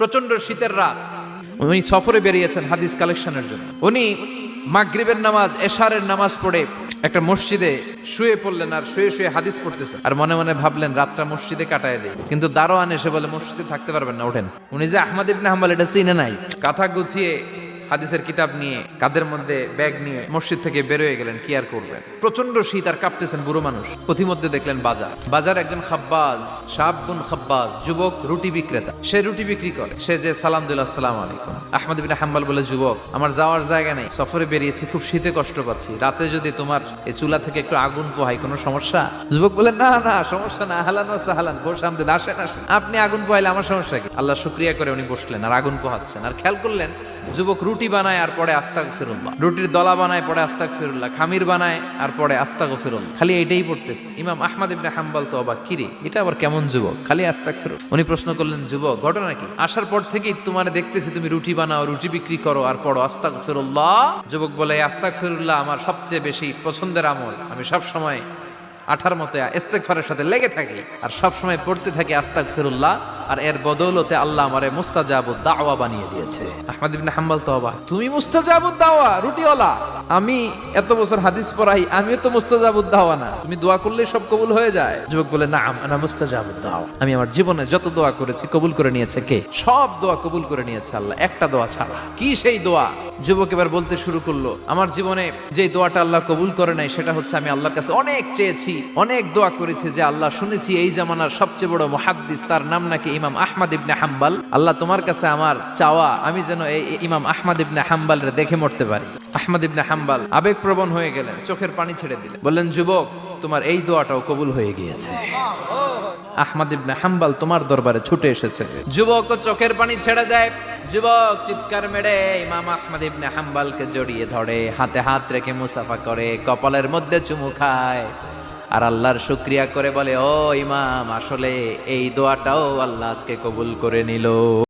প্রচন্ড শীতের রাত, উনি সফরে বেরিয়েছেন হাদিস কালেকশনের জন্য। উনি মাগরিবের নামাজ, এশারের নামাজ পড়ে একটা মসজিদে শুয়ে পড়লেন, আর শুয়ে শুয়ে হাদিস পড়তেছেন, আর মনে মনে ভাবলেন রাতটা মসজিদে কাটায় দেয়। কিন্তু দারোয়ান এসে বলে মসজিদে থাকতে পারবেন না, ওঠেন। উনি যে আহমদ ইবনে হাম্বল এটা চিনে নাই, কাঁথা গুছিয়ে হাদিসের কিতাব নিয়ে কাঁধের মধ্যে ব্যাগ নিয়ে মসজিদ থেকে বেরোয় গেলেন। কি আর করবেন, প্রচন্ড শীত, আর কাঁপতেছেন বুড়ো মানুষ। পথিমধ্যে দেখলেন বাজার একজন খাব্বাজ, শাবুন খাব্বাজ, যুবক রুটি বিক্রেতা। সে রুটি বিক্রি করে। সে যে সালাম দিল, আসসালামু আলাইকুম। আহমদ ইবনে হাম্বল বলে, যুবক আমার যাওয়ার জায়গা নেই, সফরে বেরিয়েছি, খুব শীতে কষ্ট পাচ্ছি, রাতে যদি তোমার এই চুলা থেকে একটু আগুন পোহাই কোনো সমস্যা? যুবক বলে, না না সমস্যা না, আহলান ওয়া সাহলান, বস আমদের, আসেন আসেন, আপনি আগুন পোহাইলে আমার সমস্যা কি? আল্লাহ শুকরিয়া করে উনি বসলেন আর আগুন পোহাচ্ছেন। আর খেয়াল করলেন যুবক রুটি বানায় আর পরে আস্তাগফিরুল্লাহ, রুটির দলা বানায় পরে আস্তাগফিরুল্লাহ, খামির বানায় আর পরে আস্তাগফিরুল্লাহ, খালি এটাই পড়তেছে। ইমাম আহমদ ইবনে হাম্বল তো অবাক, কিরে এটা আবার কেমন যুবক, খালি আস্তাগফিরুল্লাহ। উনি প্রশ্ন করলেন, যুবক ঘটনা কি? আসার পর থেকেই তোমার দেখতেছি তুমি রুটি বানাও, রুটি বিক্রি করো আর পড়ো আস্তাগফিরুল্লাহ। যুবক বলে, আস্তাগফিরুল্লাহ আমার সবচেয়ে বেশি পছন্দের আমল, আমি সব সময় আঠার মতো ইস্তেগফারের সাথে লেগে থাকি আর সব সময় পড়তে থাকি আস্তাগফিরুল্লাহ, আর এর বদৌলতে আল্লাহ আমারে মুস্তাজাবুদ দাওয়া বানিয়ে দিয়েছে। আহমদ ইবনে হাম্বল তো অবাক, তুমি মুস্তাজাবুদ দাওয়া, রুটিওয়ালা? আমি এত বছর হাদিস পড়াই, আমিও তো মুস্তাজাবুদ দাওয়া না, তুমি দোয়া করলেই সব কবুল হয়ে যায়? যুবক বলে, না আনা মুস্তাজাবুদ দাওয়া, আমি আমার জীবনে যত দোয়া করেছি কবুল করে নিয়েছে কে? সব দোয়া কবুল করে নিয়েছে আল্লাহ, একটা দোয়া ছাড়া। কি সেই দোয়া? যুবক এবার বলতে শুরু করলো, আমার জীবনে যে দোয়াটা আল্লাহ কবুল করে নাই সেটা হচ্ছে আমি আল্লাহর কাছে অনেক চেয়েছি, অনেক দোয়া করেছি যে আল্লাহ, শুনেছি এই জামানার সবচেয়ে বড় মুহাদ্দিস, তার নাম নাকি ইমাম আহমদ ইবনে হাম্বল, আল্লাহ তোমার কাছে আমার চাওয়া আমি যেন এই ইমাম আহমদ ইবনে হাম্বলরে দেখে মরতে পারি। আহমদ ইবনে হাম্বল আবেগপ্রবণ হয়ে গেলেন, চোখের পানি ছেড়ে দিলেন, বললেন, যুবক তোমার এই দোয়াটাও কবুল হয়ে গিয়েছে, আহমদ ইবনে হাম্বল তোমার দরবারে ছুটে এসেছে। যুবক চোখের পানি ছেড়ে দেয়। যুবক চিৎকার মেরে ইমাম আহমদ ইবনে হাম্বলকে জড়িয়ে ধরে, হাতে হাত রেখে মুসাফা করে, কপালের মধ্যে চুমু খায় আর আল্লাহর শুকরিয়া করে বলে, ও ইমাম, আসলে এই দোয়াটাও আল্লাহ আজকে কবুল করে নিল।